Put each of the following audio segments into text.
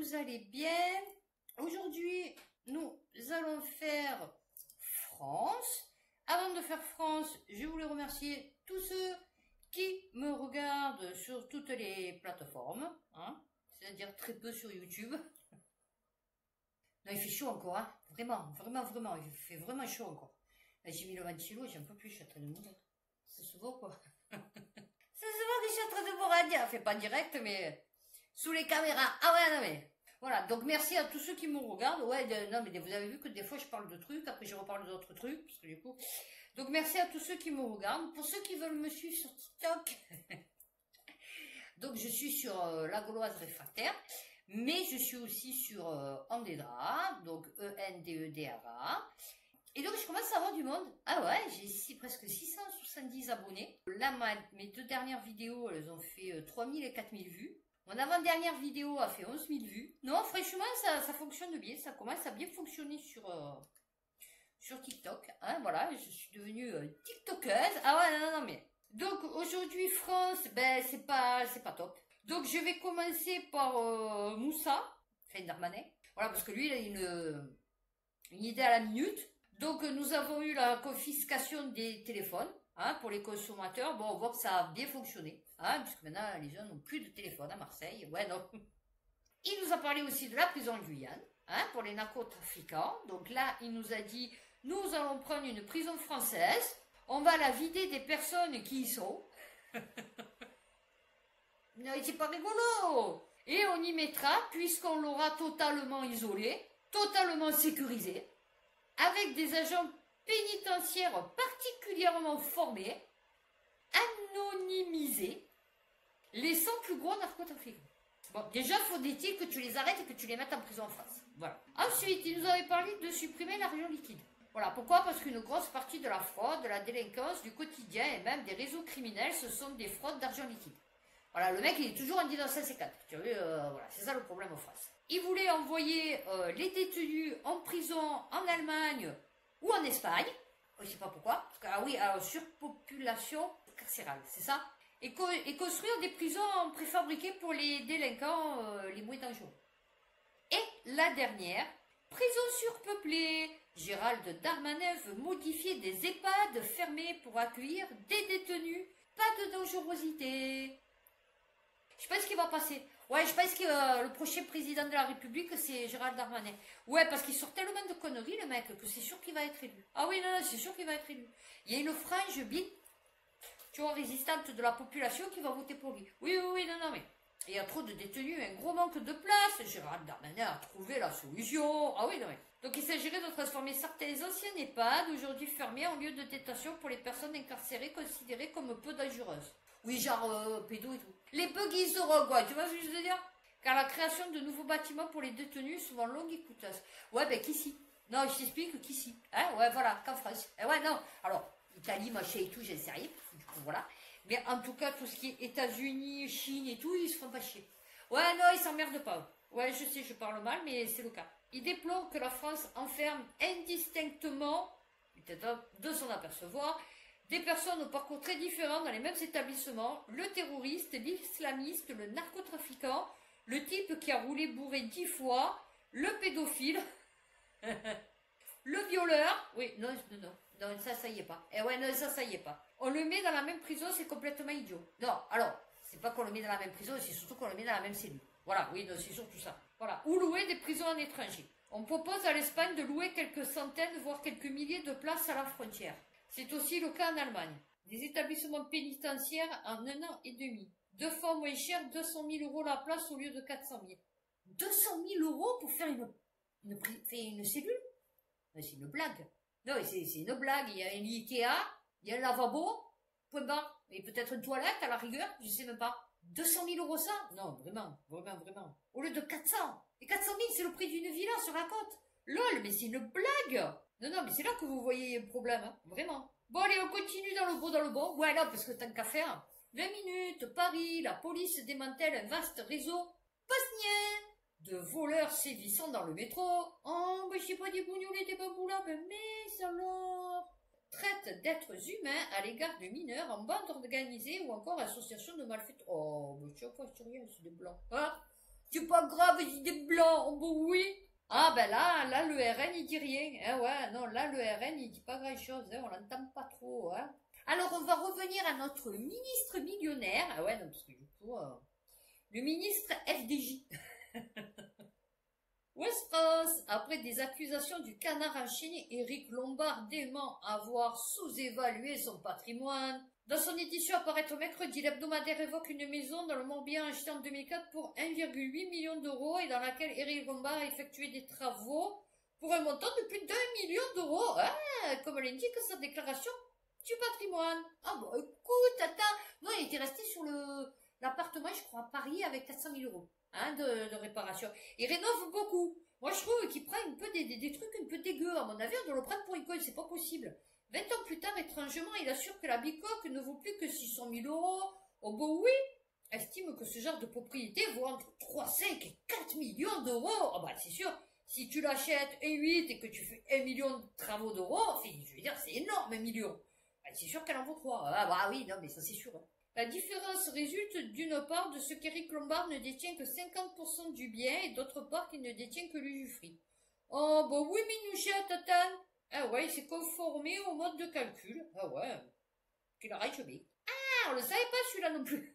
vous allez bien. Aujourd'hui, nous allons faire France. Avant de faire France, je voulais remercier tous ceux qui me regardent sur toutes les plateformes, hein, c'est-à-dire très peu sur YouTube. Non, il fait chaud encore, hein. Vraiment, il fait vraiment chaud encore. J'ai mis le ventilo, j'en peux plus, je suis en train de mourir. Ça se voit quoi? Ça se voit que je suis en train de mourir, fait pas direct, mais sous les caméras. Ah ouais, non mais... Voilà, donc merci à tous ceux qui me regardent. Ouais, non mais vous avez vu que des fois je parle de trucs, après je reparle d'autres trucs, parce que du coup... Donc merci à tous ceux qui me regardent. Pour ceux qui veulent me suivre sur TikTok, donc je suis sur La Gauloise Réfractaire, mais je suis aussi sur Endedra, donc Endedra. Et donc je commence à avoir du monde. Ah ouais, j'ai ici presque 670 abonnés. Là, mes deux dernières vidéos, elles ont fait 3000 et 4000 vues. Mon avant-dernière vidéo a fait 11 000 vues. Non, franchement, ça fonctionne bien. Ça commence à bien fonctionner sur TikTok. Hein, voilà, je suis devenue TikTokeuse. Ah ouais, non, mais... Donc, aujourd'hui, France, ben, c'est pas top. Donc, je vais commencer par Moussa, enfin Darmanin. Voilà, parce que lui, il a une idée à la minute. Donc, nous avons eu la confiscation des téléphones, hein, pour les consommateurs. Bon, on voit que ça a bien fonctionné, hein, puisque maintenant, les gens n'ont plus de téléphone à Marseille. Ouais, non. Il nous a parlé aussi de la prison en Guyane, hein, pour les narcotrafiquants. Donc là, il nous a dit, nous allons prendre une prison française, on va la vider des personnes qui y sont. Non, c'est pas rigolo. Et on y mettra, puisqu'on l'aura totalement isolé, totalement sécurisé, avec des agents pénitentiaires particulièrement formés, anonymisés, les 100 plus gros narcotrafiquants. Bon, déjà, faut-il que tu les arrêtes et que tu les mettes en prison en France. Voilà. Ensuite, il nous avait parlé de supprimer l'argent liquide. Voilà, pourquoi? Parce qu'une grosse partie de la fraude, de la délinquance, du quotidien et même des réseaux criminels, ce sont des fraudes d'argent liquide. Voilà, le mec, il est toujours en 1954. Tu vois, voilà, c'est ça le problème en France. Il voulait envoyer les détenus en prison en Allemagne ou en Espagne. Je ne sais pas pourquoi. Parce que, ah oui, alors, surpopulation carcérale, c'est ça? Et construire des prisons préfabriquées pour les délinquants les moins dangereux. Et la dernière, prison surpeuplée. Gérald Darmanin veut modifier des EHPAD fermés pour accueillir des détenus. Pas de dangerosité. Je sais pas ce qui va passer. Ouais, je pense que le prochain président de la République, c'est Gérald Darmanin. Ouais, parce qu'il sort tellement de conneries, le mec, que c'est sûr qu'il va être élu. Ah oui, non, c'est sûr qu'il va être élu. Il y a une frange bien, tu vois, résistante de la population qui va voter pour lui. Oui, non, mais... Il y a trop de détenus, un gros manque de place. Gérald Darmanin a trouvé la solution. Ah oui, non, mais... Donc il s'agirait de transformer certains anciens EHPAD, aujourd'hui fermés, en lieu de détention pour les personnes incarcérées considérées comme peu dangereuses. Oui, genre pédo et tout. Les bugs, ils seront quoi, tu vois ce que je veux dire? Car la création de nouveaux bâtiments pour les détenus est souvent longue et coûteuse. Ouais, ben qu'ici. Non, je t'explique qu'ici. Hein, ouais, voilà, qu'en France. Ouais, non. Alors, Italie, machin et tout, j'en sais rien. Du coup, voilà. Mais en tout cas, tout ce qui est États-Unis, Chine et tout, ils se font pas chier. Ouais, non, ils s'emmerdent pas. Ouais, je sais, je parle mal, mais c'est le cas. Il déplore que la France enferme indistinctement, peut-être de s'en apercevoir, des personnes au parcours très différents dans les mêmes établissements, le terroriste, l'islamiste, le narcotrafiquant, le type qui a roulé bourré 10 fois, le pédophile, le violeur, oui, non, ça y est pas. Eh ouais, non, ça y est pas. On le met dans la même prison, c'est complètement idiot. Non, alors, c'est pas qu'on le met dans la même prison, c'est surtout qu'on le met dans la même cellule. Voilà, oui, non, c'est surtout ça. Voilà, ou louer des prisons en étranger. On propose à l'Espagne de louer quelques centaines, voire quelques milliers de places à la frontière. C'est aussi le cas en Allemagne. Des établissements pénitentiaires en 1 an et demi. 2 fois moins cher, 200 000 € la place au lieu de 400 000. 200 000 € pour faire une cellule? C'est une blague. Non, c'est une blague. Il y a un lit Ikea, il y a un lavabo, point barre. Et peut-être une toilette à la rigueur, je sais même pas. 200 000 € ça? Non, vraiment. Au lieu de 400. Et 400 000, c'est le prix d'une villa sur la côte. Lol, mais c'est une blague. Non, mais c'est là que vous voyez le problème, hein, vraiment. Bon, allez, on continue dans le bon. Ouais, non, parce que tant qu'à faire. 20 minutes, Paris, la police démantèle un vaste réseau bosnien de voleurs sévissant dans le métro. Oh, mais je sais pas des bougnolets, des baboulas, mais alors... Traite d'êtres humains à l'égard de mineurs en bande organisée ou encore association de malfaiteurs. Oh, mais je sais pas, c'est rien, c'est des blancs. Hein? C'est pas grave, j'ai des blancs. Oh, bon, oui. Ah, ben là, le RN, il dit rien. Eh ouais, non, là, le RN, il dit pas grand-chose. Hein, on l'entend pas trop. Hein. Alors, on va revenir à notre ministre millionnaire. Ah ouais, non, parce que du coup, le ministre FDJ. West France, après des accusations du canard enchaîné, Éric Lombard dément avoir sous-évalué son patrimoine. Dans son édition apparaître mercredi, l'hebdomadaire évoque une maison dans le Morbihan achetée en 2004 pour 1,8 million d'euros et dans laquelle Éric Lombard a effectué des travaux pour un montant de plus d'1 million d'euros. Ah, comme l'indique sa déclaration du patrimoine. Ah bon, écoute, attends, non, il était resté sur l'appartement, je crois, à Paris avec 400 000 euros. Hein, de réparation. Il rénove beaucoup. Moi, je trouve qu'il prend un peu des trucs un peu dégueux. À mon avis, on doit le prendre pour une conne, c'est pas possible. 20 ans plus tard, étrangement, il assure que la bicoque ne vaut plus que 600 000 euros. Oh bon, oui. Estime que ce genre de propriété vaut entre 3, 5 et 4 millions d'euros. Oh bah, c'est sûr. Si tu l'achètes et 8 et que tu fais 1 million de travaux d'euros, enfin, je veux dire, c'est énorme, 1 million. Bah, c'est sûr qu'elle en vaut 3. Ah bah oui, non, mais ça c'est sûr. Hein. La différence résulte d'une part de ce qu'Éric Lombard ne détient que 50% du bien et d'autre part qu'il ne détient que l'usufruit. Oh, bah oui, Minouchette, Tatane. Ah ouais, il s'est conformé au mode de calcul. Ah ouais, qu'il arrête bien. Ah, on le savait pas celui-là non plus.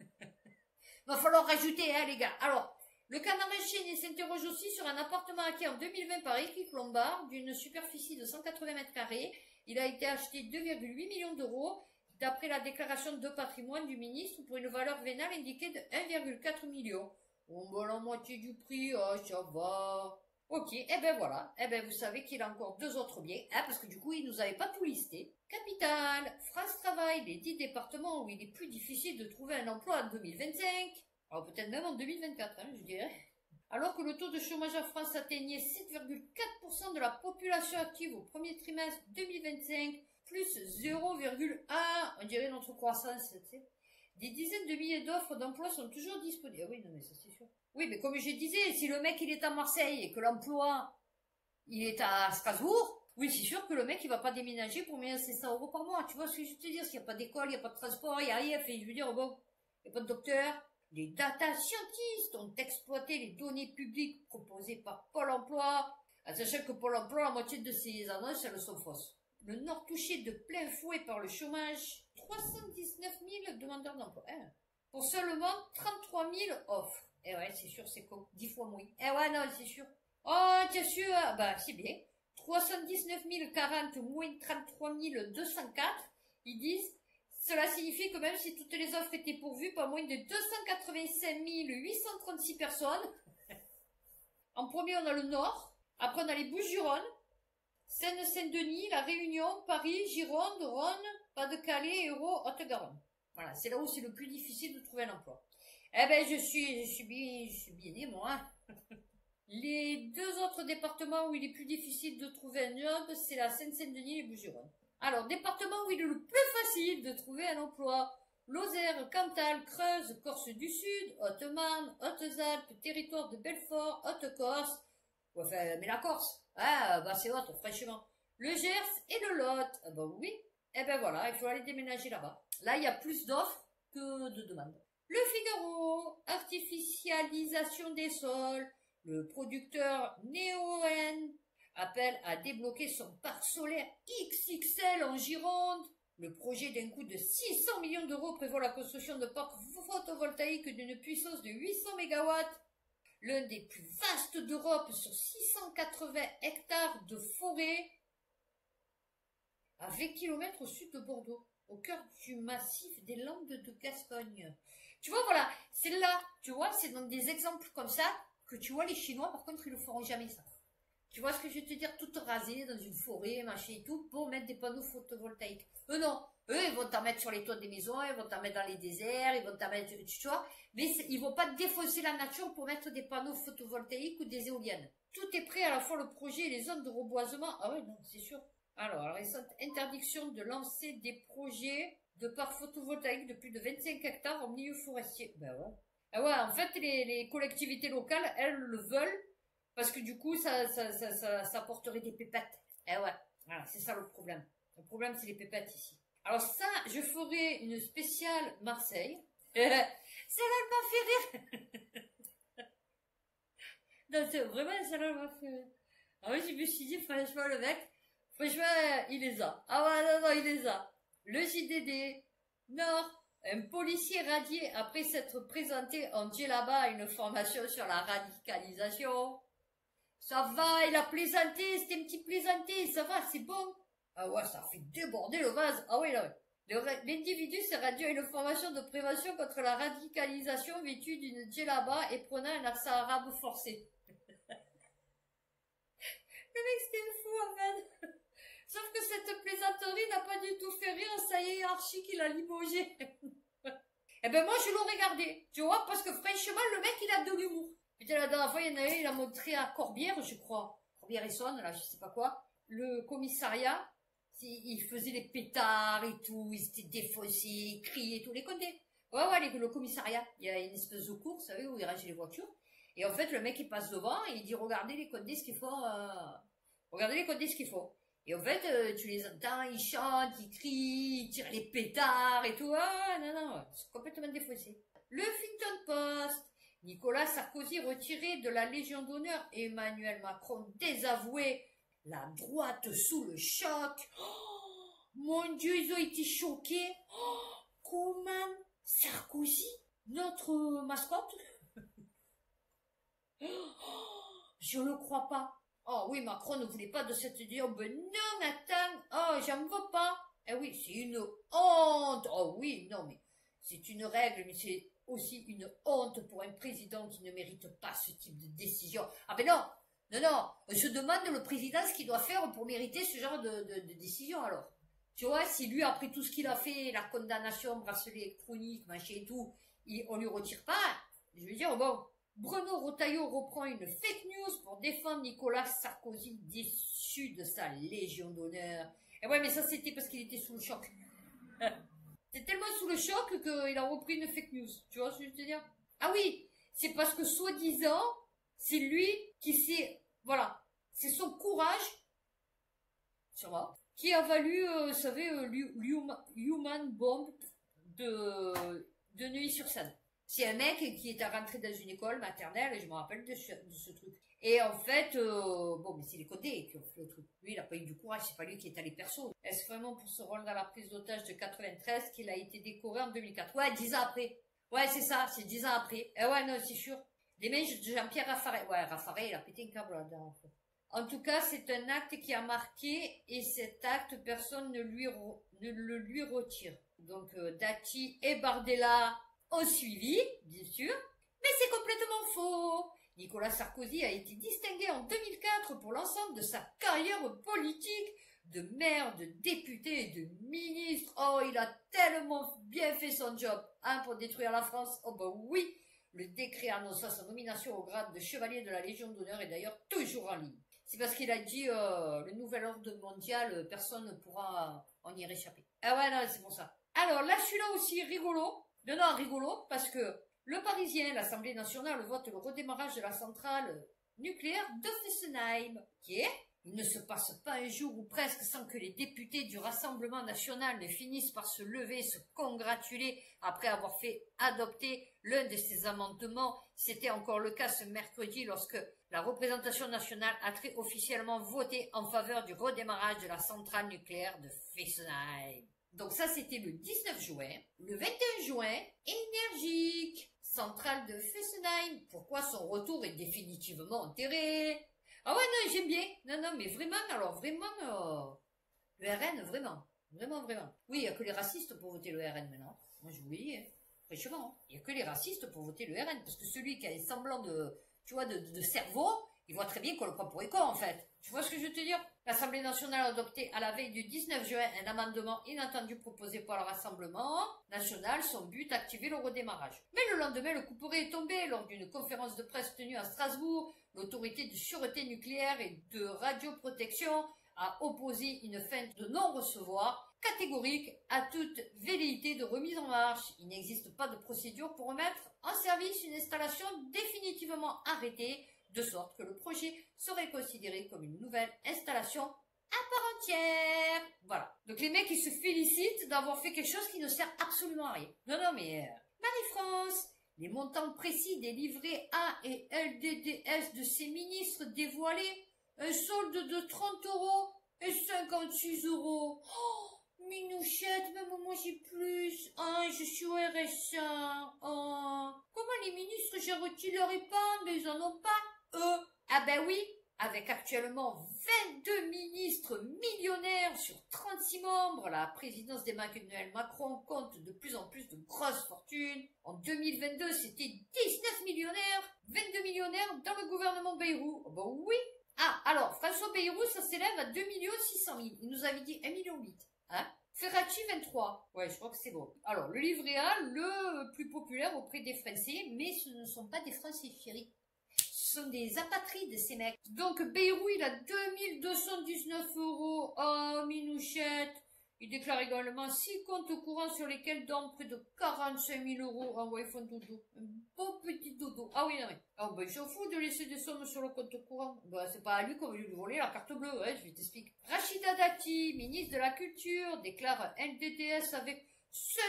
Va falloir rajouter, hein, les gars. Alors, le canard enchaîné s'interroge aussi sur un appartement acquis en 2020 par Éric Lombard d'une superficie de 180 mètres carrés. Il a été acheté 2,8 millions d'euros. D'après la déclaration de patrimoine du ministre, pour une valeur vénale indiquée de 1,4 million. On va la moitié du prix, ah, ça va. Ok, et ben voilà. Eh ben vous savez qu'il a encore 2 autres biens, hein, parce que du coup, il nous avait pas tout listé. Capitale, France Travail, les 10 départements où il est plus difficile de trouver un emploi en 2025. Alors peut-être même en 2024, hein, je dirais. Alors que le taux de chômage en France atteignait 7,4% de la population active au premier trimestre 2025, plus 0,1, on dirait notre croissance, tu sais. Des dizaines de milliers d'offres d'emploi sont toujours disponibles. Ah oui, non, mais ça c'est sûr. Oui, mais comme je disais, si le mec il est à Marseille et que l'emploi il est à Strasbourg, oui, c'est sûr que le mec il va pas déménager pour 1500 € par mois. Tu vois ce que je veux te dire? S'il n'y a pas d'école, il n'y a pas de transport, il n'y a rien, fait, je veux dire, bon, il n'y a pas de docteur. Les data scientists ont exploité les données publiques proposées par Pôle emploi, en sachant que Pôle emploi, la moitié de ces annonces, elles sont fausses. Le Nord touché de plein fouet par le chômage, 319 000 demandeurs d'emploi. Hein. Pour seulement 33 000 offres. Eh ouais, c'est sûr, c'est con. 10 fois moins. Eh ouais, non, c'est sûr. Oh, tiens sûr, bah, c'est bien. 319 040 moins 33 204, ils disent, cela signifie que même si toutes les offres étaient pourvues, pas moins de 285 836 personnes. En premier, on a le Nord. Après, on a les Bouches-du-Rhône. Seine-Saint-Denis, La Réunion, Paris, Gironde, Rhône, Pas-de-Calais, Hérault, Haute-Garonne. Voilà, c'est là où c'est le plus difficile de trouver un emploi. Eh ben, je suis bien né, moi. Hein. Les 2 autres départements où il est plus difficile de trouver un job, c'est la Seine-Saint-Denis et Bouches-du-Rhône. Alors, département où il est le plus facile de trouver un emploi, Lozère, Cantal, Creuse, Corse du Sud, Haute-Marne, Hautes-Alpes, territoire de Belfort, Haute-Corse, enfin, mais la Corse, ah, bah c'est haute, franchement. Le Gers et le Lot, ah bah oui, eh ben voilà, il faut aller déménager là-bas. Là, il y a plus d'offres que de demandes. Le Figaro, artificialisation des sols, le producteur Neoen appelle à débloquer son parc solaire XXL en Gironde. Le projet d'un coût de 600 millions d'euros prévoit la construction de parcs photovoltaïques d'une puissance de 800 MW. L'un des plus vastes d'Europe sur 680 hectares de forêt, à 20 km au sud de Bordeaux, au cœur du massif des Landes de Gascogne. Tu vois, voilà, c'est là, tu vois, c'est dans des exemples comme ça que tu vois les Chinois, par contre, ils ne feront jamais ça. Tu vois ce que je vais te dire, tout rasé dans une forêt, machin et tout, pour mettre des panneaux photovoltaïques. Eux, non. Eux, ils vont t'en mettre sur les toits des maisons, ils vont t'en mettre dans les déserts, ils vont t'en mettre, tu vois, mais ils vont pas défoncer la nature pour mettre des panneaux photovoltaïques ou des éoliennes. Tout est prêt, à la fois le projet et les zones de reboisement. Ah ouais, non, c'est sûr. Alors, la récente interdiction de lancer des projets de parcs photovoltaïques de plus de 25 hectares en milieu forestier. Ben ouais. Ah ouais, en fait, les collectivités locales, elles le veulent, parce que du coup, ça apporterait des pépettes. Eh ouais, voilà, c'est ça le problème. Le problème, c'est les pépettes ici. Alors ça, je ferai une spéciale Marseille. Ça va pas fait rire. Non, c'est vraiment, ça m'a fait... Ah oui, je me suis dit, franchement, le mec, franchement, il les a. Ah ouais, non, non, il les a. Le JDD, Nord, un policier radié après s'être présenté en djellaba à une formation sur la radicalisation. Ça va, il a plaisanté, c'était un petit plaisanté, ça va, c'est bon. Ah ouais, ça a fait déborder le vase. Ah oui, là, l'individu s'est rendu à une formation de prévention contre la radicalisation vêtue d'une djellaba et prenant un accent arabe forcé. Le mec, c'était fou, en fait. Sauf que cette plaisanterie n'a pas du tout fait rire sa hiérarchie qui l'a limogé. Eh ben, moi, je l'aurais gardé. Tu vois, parce que franchement, le mec, il a de l'humour. Putain, la dernière fois, il y en a un, il a montré à Corbière, je crois. Corbière-Essonne, là, je sais pas quoi. Le commissariat, il faisait les pétards et tout, ils étaient défoncés, ils criaient et tout, les condés. Ouais, le commissariat. Il y a une espèce de course, vous savez, où ils rangent les voitures. Et en fait, le mec, il passe devant et il dit, regardez les condés, ce qu'il faut, regardez les condés, ce qu'il faut. Et en fait, tu les entends, ils chantent, ils crient, ils tirent les pétards et tout. Ah, non, c'est complètement défaussé. Le Huffington Post. Nicolas Sarkozy retiré de la Légion d'honneur. Emmanuel Macron désavoué. La droite sous le choc. Oh, mon Dieu, ils ont été choqués. Oh, comment Sarkozy, notre mascotte? Je le crois pas. Oh oui, Macron ne voulait pas de cette idée. Oh ben non, Nathan. Oh, j'en veux pas. Eh oui, c'est une honte. Oh oui, non, mais c'est une règle, mais c'est aussi une honte pour un président qui ne mérite pas ce type de décision. Ah ben non, on se demande le président ce qu'il doit faire pour mériter ce genre de décision alors. Tu vois, si lui, après tout ce qu'il a fait, la condamnation, bracelet électronique, machin et tout, on lui retire pas, je veux dire, bon, Bruno Retailleau reprend une fake news pour défendre Nicolas Sarkozy déçu de sa Légion d'honneur. Et ouais, mais ça c'était parce qu'il était sous le choc. C'est tellement sous le choc qu'il a repris une fake news. Tu vois ce que je veux te dire? Ah oui, c'est parce que soi-disant, c'est lui qui s'est... Voilà, c'est son courage, sûrement, qui a valu, vous savez, l'Human Bomb de Neuilly-sur-Seine. C'est un mec qui est rentré dans une école maternelle, et je me rappelle de ce truc. Et en fait, bon, mais c'est les codés qui ont fait le truc. Lui, il a pas eu du courage, c'est pas lui qui est allé perso. Est-ce vraiment pour ce rôle dans la prise d'otage de 93 qu'il a été décoré en 2004? Ouais, 10 ans après. Ouais, c'est ça, c'est 10 ans après. Eh ouais, non, c'est sûr. Les mains de Jean-Pierre Raffaret. Ouais, Raffaret, il a pété un câble là dernière fois. En tout cas, c'est un acte qui a marqué, et cet acte, personne ne le lui retire. Donc, Dati et Bardella ont suivi, bien sûr, mais c'est complètement faux. Nicolas Sarkozy a été distingué en 2004 pour l'ensemble de sa carrière politique, de maire, de député et de ministre. Oh, il a tellement bien fait son job, hein, pour détruire la France. Oh bah oui, le décret annonçant sa nomination au grade de chevalier de la Légion d'honneur est d'ailleurs toujours en ligne. C'est parce qu'il a dit le nouvel ordre mondial, personne ne pourra en y réchapper. Ah ouais, non, c'est pour ça. Alors là, celui-là aussi rigolo. Non, rigolo, parce que le Parisien, l'Assemblée nationale, vote le redémarrage de la centrale nucléaire de Fessenheim. Ok. Il ne se passe pas un jour ou presque sans que les députés du Rassemblement national ne finissent par se lever et se congratuler après avoir fait adopter l'un de ces amendements. C'était encore le cas ce mercredi lorsque la représentation nationale a très officiellement voté en faveur du redémarrage de la centrale nucléaire de Fessenheim. Donc ça, c'était le 19 juin. Le 21 juin, énergique, centrale de Fessenheim. Pourquoi son retour est définitivement enterré? Ah ouais, non, j'aime bien. Non, mais vraiment, alors vraiment, le RN, vraiment. Oui, il n'y a que les racistes pour voter le RN maintenant. Moi, je vous le dis, hein. Franchement, il n'y a que les racistes pour voter le RN. Parce que celui qui a un semblant de, tu vois, de cerveau, il voit très bien qu'on le prend pour les cons, en fait. Tu vois ce que je veux te dire? L'Assemblée nationale a adopté à la veille du 19 juin un amendement inattendu proposé par le Rassemblement national, son but, activer le redémarrage. Mais le lendemain, le couperet est tombé lors d'une conférence de presse tenue à Strasbourg. L'autorité de sûreté nucléaire et de radioprotection a opposé une fin de non-recevoir catégorique à toute velléité de remise en marche. Il n'existe pas de procédure pour remettre en service une installation définitivement arrêtée, de sorte que le projet serait considéré comme une nouvelle installation à part entière. Voilà. Donc les mecs, ils se félicitent d'avoir fait quelque chose qui ne sert absolument à rien. Non, mais Marie-France, Les montants précis des livrets A et LDDS de ces ministres dévoilés. Un solde de 30 euros et 56 euros. Oh, Minouchette, même moi j'ai plus. Ah, je suis au RSA. Oh. Comment les ministres gèrent-ils leur épargne? Mais ils en ont pas, eux. Ah ben oui, avec actuellement 22 ministres millionnaires sur 36 membres, la présidence d'Emmanuel Macron compte de plus en plus de grosses fortunes. En 2022, c'était 19 millionnaires, 22 millionnaires dans le gouvernement Bayrou. Oh ben oui. Ah, alors, François Bayrou, ça s'élève à 2 600 000. Il nous avait dit 1,8 million. Hein? Ferracci, 23. Ouais, je crois que c'est bon. Alors, le livret A, le plus populaire auprès des Français, mais ce ne sont pas des Français, chérie. Ce sont des apatrides, ces mecs. Donc, Bayrou, il a 2219 euros. Oh, Minouchette. Il déclare également 6 comptes courants sur lesquels dorment près de 45 000 euros. Ah ouais, ils font dodo. Un beau petit dodo. Ah oui, non, mais. Ah ben, il s'en fout de laisser des sommes sur le compte courant. Bah, c'est pas à lui qu'on va lui voler la carte bleue, ouais, je vais t'expliquer. Rachida Dati, ministre de la Culture, déclare un LDDS avec 7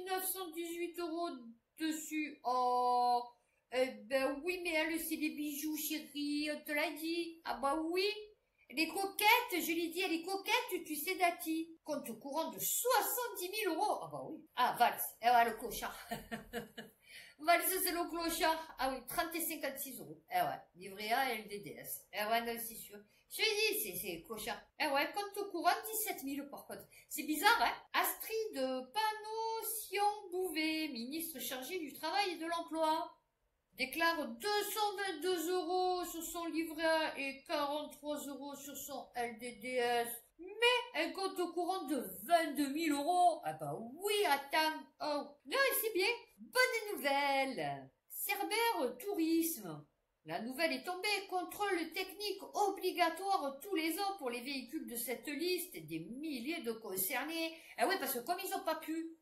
918 euros dessus. Oh, eh ben oui, mais elle, c'est des bijoux, chérie, on te l'a dit. Ah bah oui. Les coquettes, je l'ai dit, les coquettes, tu sais, Dati. Compte courant de 70 000 euros. Ah bah oui. Ah, Valls. Eh ouais, le clochard. Valls, c'est le clochard. Ah oui, 30 et 56 euros. Eh ouais, livret A et LDDS. Eh ouais, non, c'est sûr. Je l'ai dit, c'est le clochard. Eh ouais, compte courant 17 000 par contre. C'est bizarre, hein. Astrid Panossion-Bouvet, ministre chargée du travail et de l'emploi, déclare 222 euros sur son livret A et 43 euros sur son LDDS, mais un compte au courant de 22 000 euros. Ah bah oui, attends. Oh, non, c'est bien. Bonne nouvelle. Cerbère Tourisme. La nouvelle est tombée. Contrôle technique obligatoire tous les ans pour les véhicules de cette liste. Des milliers de concernés. Ah oui, parce que comme ils n'ont pas pu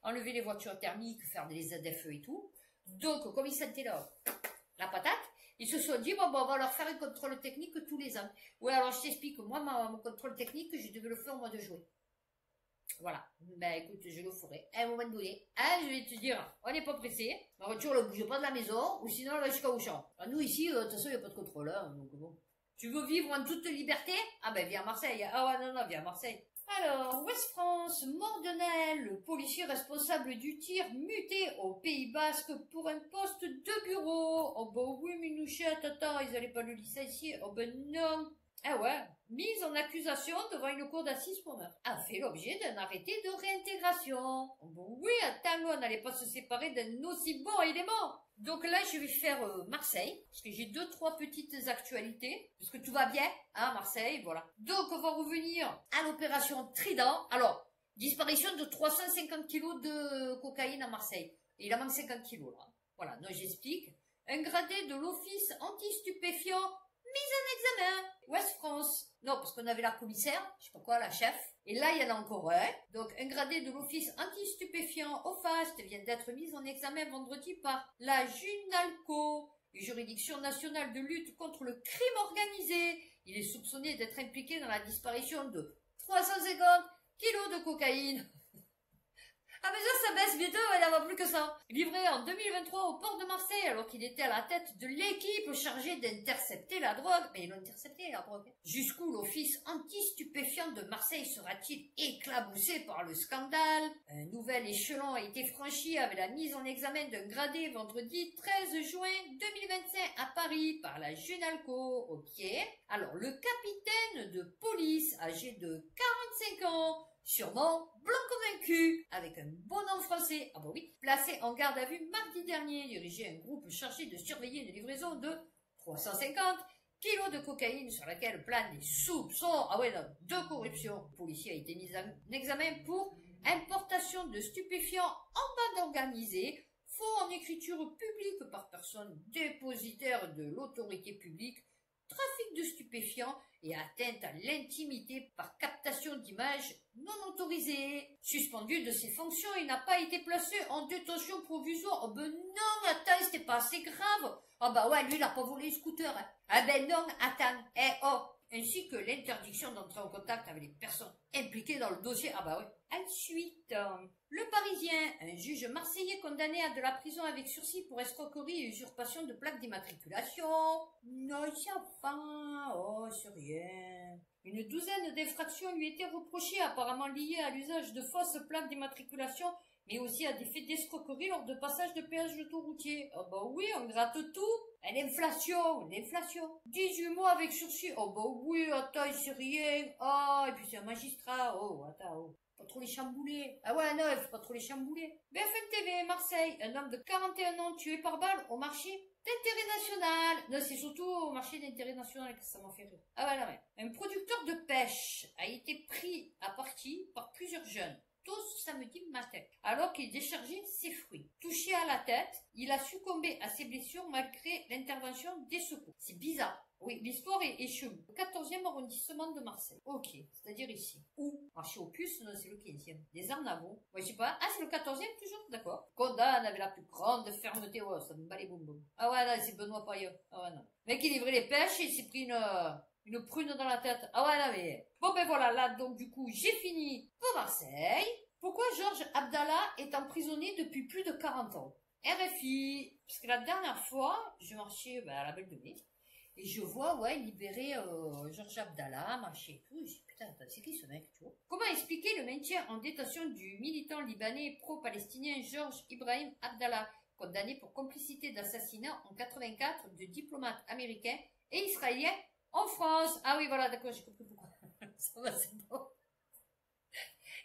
enlever les voitures thermiques, faire des ZFE et tout, donc, comme ils sentaient la patate, ils se sont dit, bon, on va leur faire un contrôle technique tous les ans. Oui, alors je t'explique, moi, mon contrôle technique, je devais le faire au mois de juin. Voilà. Ben, écoute, je le ferai à un moment donné. Hein, je vais te dire, on n'est pas pressé. La voiture ne bouge pas de la maison, ou sinon, elle va jusqu'au champ. Nous, ici, de toute façon, il n'y a pas de contrôle, hein, donc bon. Tu veux vivre en toute liberté? Ah ben, viens à Marseille. Ah ouais, non, viens à Marseille. Alors, Ouest France, Mordenel, le policier responsable du tir, muté au Pays Basque pour un poste de bureau. Oh bah oui, Minouchette, attends, ils allaient pas le licencier. Oh ben non. Ah ouais, mise en accusation devant une cour d'assises pour meurtre, a fait l'objet d'un arrêté de réintégration. Oh bah oui, attends, on n'allait pas se séparer d'un aussi bon élément. Donc là, je vais faire Marseille, parce que j'ai 2-3 petites actualités, parce que tout va bien, hein, Marseille, voilà. Donc, on va revenir à l'opération Trident. Alors, disparition de 350 kilos de cocaïne à Marseille. Et il en manque 50 kilos, là. Voilà, donc j'explique. Un gradé de l'office anti-stupéfiant, mise en examen. Ouest France. Non, parce qu'on avait la commissaire, je sais pas quoi, la chef. Et là, il y en a encore un. Donc, un gradé de l'office anti-stupéfiant au FAST vient d'être mis en examen vendredi par la JUNALCO, juridiction nationale de lutte contre le crime organisé. Il est soupçonné d'être impliqué dans la disparition de 350 kilos de cocaïne. Ah mais ça baisse bientôt, il n'en va plus que ça. Livré en 2023 au port de Marseille alors qu'il était à la tête de l'équipe chargée d'intercepter la drogue. Mais ils l'ont intercepté la drogue. Jusqu'où l'office anti-stupéfiant de Marseille sera-t-il éclaboussé par le scandale? Un nouvel échelon a été franchi avec la mise en examen d'un gradé vendredi 13 juin 2025 à Paris par la JUNALCO. Ok. Alors le capitaine de police âgé de 45 ans, sûrement blanc convaincu, avec un bon nom français, ah bah oui, placé en garde à vue mardi dernier, dirigeait un groupe chargé de surveiller une livraison de 350 kilos de cocaïne sur laquelle planent des soupçons, ah ouais, non, de corruption. Le policier a été mis en examen pour importation de stupéfiants en bande organisée, faux en écriture publique par personne dépositaire de l'autorité publique, trafic de stupéfiants et atteinte à l'intimité par captation d'images non autorisées. Suspendu de ses fonctions, il n'a pas été placé en détention provisoire. Oh ben non, attends, c'était pas assez grave. Ah bah ouais, lui, il a pas volé le scooter. Hein. Ah ben non, attends, oh. Ainsi que l'interdiction d'entrer en contact avec les personnes impliquées dans le dossier. Ah bah ouais. Ensuite, le Parisien, un juge marseillais condamné à de la prison avec sursis pour escroquerie et usurpation de plaques d'immatriculation. Non, enfin, oh, c'est rien. Une douzaine d'infractions lui étaient reprochées, apparemment liées à l'usage de fausses plaques d'immatriculation, mais aussi à des faits d'escroquerie lors de passage de péage autoroutier. Ah bah oui, on gratte tout. L'inflation. 18 mois avec sursis. Oh bah oui, attends, c'est rien. Ah, et puis c'est un magistrat. Oh, attends, oh. Pas trop les chambouler. Ah ouais, non, il faut pas trop les chambouler. BFM TV, Marseille, un homme de 41 ans tué par balle au marché d'intérêt national. Non, c'est surtout au marché d'intérêt national que ça m'a fait rire. Ah ouais, non, mais. Un producteur de pêche a été pris à partie par plusieurs jeunes tous samedi matin, alors qu'il déchargeait ses fruits. Touché à la tête, il a succombé à ses blessures malgré l'intervention des secours. C'est bizarre. Oui, l'histoire est chelou. Le 14e arrondissement de Marseille. Ok, c'est-à-dire ici. Où? Marché aux puces, non, c'est le 15e. Des Arnavaux. Ouais, je sais pas. Ah, c'est le 14e toujours? D'accord. Condamne avec la plus grande fermeté. Oh, ça me bat les bonbons. Ah ouais, là, c'est Benoît Paillot. Ah ouais, non. Le mec, il livrait les pêches et il s'est pris une prune dans la tête. Ah ouais, là, mais... Bon, ben voilà, là, donc, du coup, j'ai fini pour Marseille. Pourquoi Georges Abdallah est emprisonné depuis plus de 40 ans? RFI. Parce que la dernière fois, je marchais à la Belle de Mai, et je vois, ouais, libérer Georges Abdallah, marcher et tout. Et je dis, putain, c'est qui ce mec, tu vois? Comment expliquer le maintien en détention du militant libanais pro-palestinien Georges Ibrahim Abdallah, condamné pour complicité d'assassinat en 84 de diplomates américains et israéliens en France? Ah oui, voilà, d'accord, j'ai compris pourquoi. Ça va, c'est bon.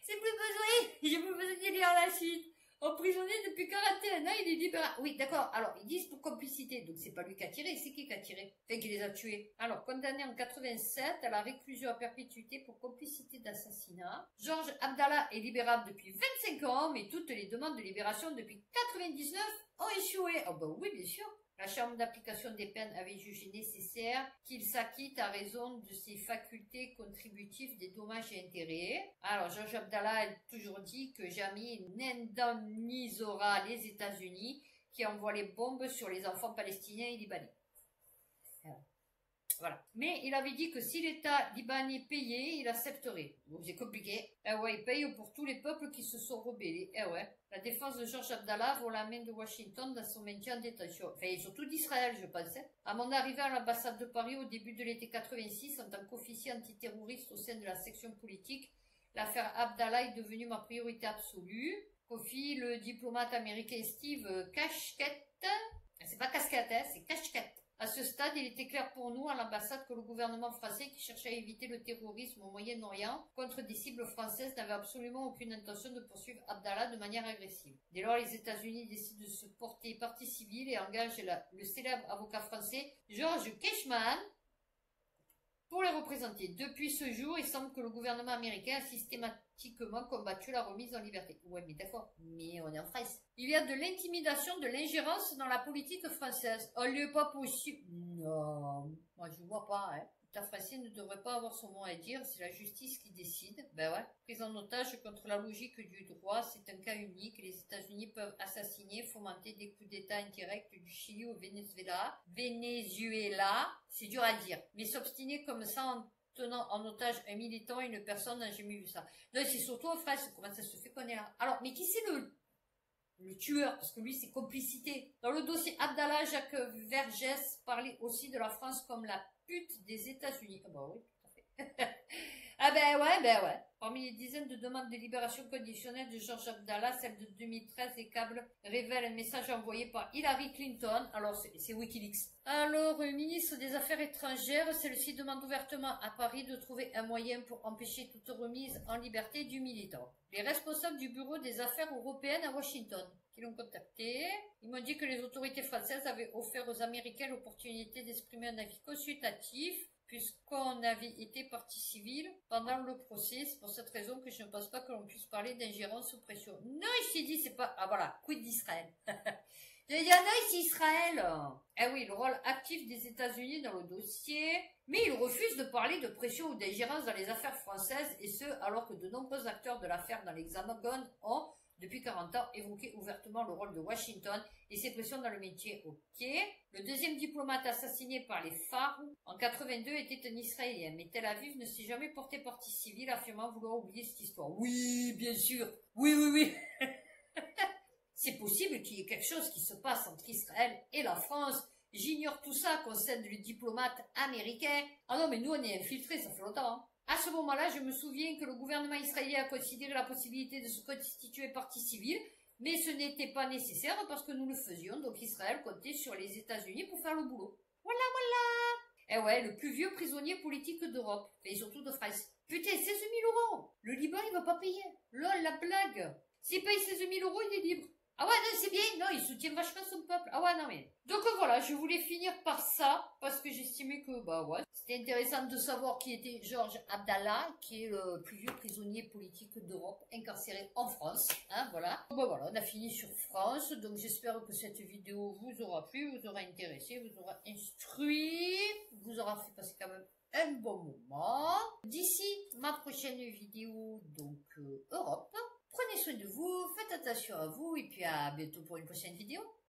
C'est plus besoin, j'ai plus besoin de lire la suite. Emprisonné depuis 41 ans, il est libéré. Oui, d'accord, alors, ils disent pour complicité, donc c'est pas lui qui a tiré, c'est qui a tiré? Enfin, qui les a tués. Alors, condamné en 87 à la réclusion à perpétuité pour complicité d'assassinat. Georges Abdallah est libérable depuis 25 ans, mais toutes les demandes de libération depuis 99 ont échoué. Oh bah oui, bien sûr. La Chambre d'application des peines avait jugé nécessaire qu'il s'acquitte à raison de ses facultés contributives des dommages et intérêts. Alors, Georges Abdallah a toujours dit que jamais il n'indemnisera les États-Unis qui envoient les bombes sur les enfants palestiniens et libanais. Voilà. Mais il avait dit que si l'État libanais payait, il accepterait. Donc c'est compliqué. Eh ouais, il paye pour tous les peuples qui se sont rebellés. Eh ouais. La défense de Georges Abdallah vaut la main de Washington dans son maintien en détention. Enfin, et surtout d'Israël, je pensais. À mon arrivée à l'ambassade de Paris au début de l'été 86, en tant qu'officier antiterroriste au sein de la section politique, l'affaire Abdallah est devenue ma priorité absolue. Confie le diplomate américain Steve Kashket. C'est pas casquette, hein, c'est Kashket. À ce stade, il était clair pour nous, à l'ambassade, que le gouvernement français, qui cherchait à éviter le terrorisme au Moyen-Orient contre des cibles françaises, n'avait absolument aucune intention de poursuivre Abdallah de manière agressive. Dès lors, les États-Unis décident de se porter partie civile et engagent le célèbre avocat français George Keshman pour les représenter. Depuis ce jour, il semble que le gouvernement américain a systématiquement combattu la remise en liberté. Ouais, mais d'accord, mais on est en France. Il y a de l'intimidation, de l'ingérence dans la politique française. Oh, il n'est pas possible. Non, moi je vois pas, hein. L'État français ne devrait pas avoir son mot à dire, c'est la justice qui décide. Ben ouais. Prise en otage contre la logique du droit, c'est un cas unique. Les États-Unis peuvent assassiner, fomenter des coups d'État indirects du Chili au Venezuela. C'est dur à dire. Mais s'obstiner comme ça en tenant en otage un militant et une personne n'a jamais vu ça. Non, c'est surtout en France, comment ça se fait qu'on est là. Alors, mais qui c'est le tueur? Parce que lui, c'est complicité. Dans le dossier Abdallah, Jacques Vergès parlait aussi de la France comme la pute des États-Unis. Ah bah oui, tout à fait. Ah ben ouais. Parmi les dizaines de demandes de libération conditionnelle de Georges Abdallah, celle de 2013, les câbles révèlent un message envoyé par Hillary Clinton. Alors, c'est Wikileaks. Alors, ministre des Affaires étrangères, celle-ci demande ouvertement à Paris de trouver un moyen pour empêcher toute remise en liberté du militant. Les responsables du bureau des affaires européennes à Washington, qui l'ont contacté, ils m'ont dit que les autorités françaises avaient offert aux Américains l'opportunité d'exprimer un avis consultatif puisqu'on avait été partie civile pendant le procès. C'est pour cette raison que je ne pense pas que l'on puisse parler d'ingérence ou pression. Non, je t'ai dit, c'est pas... Ah voilà, quid d'Israël. Il y en a ici, Israël. Eh oui, le rôle actif des États-Unis dans le dossier, mais il refuse de parler de pression ou d'ingérence dans les affaires françaises, et ce, alors que de nombreux acteurs de l'affaire dans l'Hexagone ont, depuis 40 ans, évoqué ouvertement le rôle de Washington et ses pressions dans le métier. Ok. Le deuxième diplomate assassiné par les phares en 82 était un Israélien, mais Tel Aviv ne s'est jamais porté partie civile, affirmant vouloir oublier cette histoire. Oui, bien sûr. Oui. c'est possible qu'il y ait quelque chose qui se passe entre Israël et la France. J'ignore tout ça, concerne le diplomate américain. Ah non, mais nous, on est infiltrés, ça fait longtemps. Hein. À ce moment-là, je me souviens que le gouvernement israélien a considéré la possibilité de se constituer partie civile, mais ce n'était pas nécessaire parce que nous le faisions, donc Israël comptait sur les États-Unis pour faire le boulot. Voilà, voilà. Eh ouais, le plus vieux prisonnier politique d'Europe, et surtout de France. Putain, 16 000 euros. Le Liban, il va pas payer. Lol, la blague. S'il paye 16 000 euros, il est libre. Ah ouais, non, c'est bien. Non, il soutient vachement son peuple. Ah ouais, non, mais... Donc voilà, je voulais finir par ça, parce que j'estimais que, bah ouais, c'était intéressant de savoir qui était Georges Abdallah, qui est le plus vieux prisonnier politique d'Europe, incarcéré en France. Hein, voilà. Bah voilà, on a fini sur France, donc j'espère que cette vidéo vous aura plu, vous aura intéressé, vous aura instruit, vous aura fait passer quand même un bon moment. D'ici ma prochaine vidéo, donc Europe, prenez soin de vous, faites attention à vous, et puis à bientôt pour une prochaine vidéo.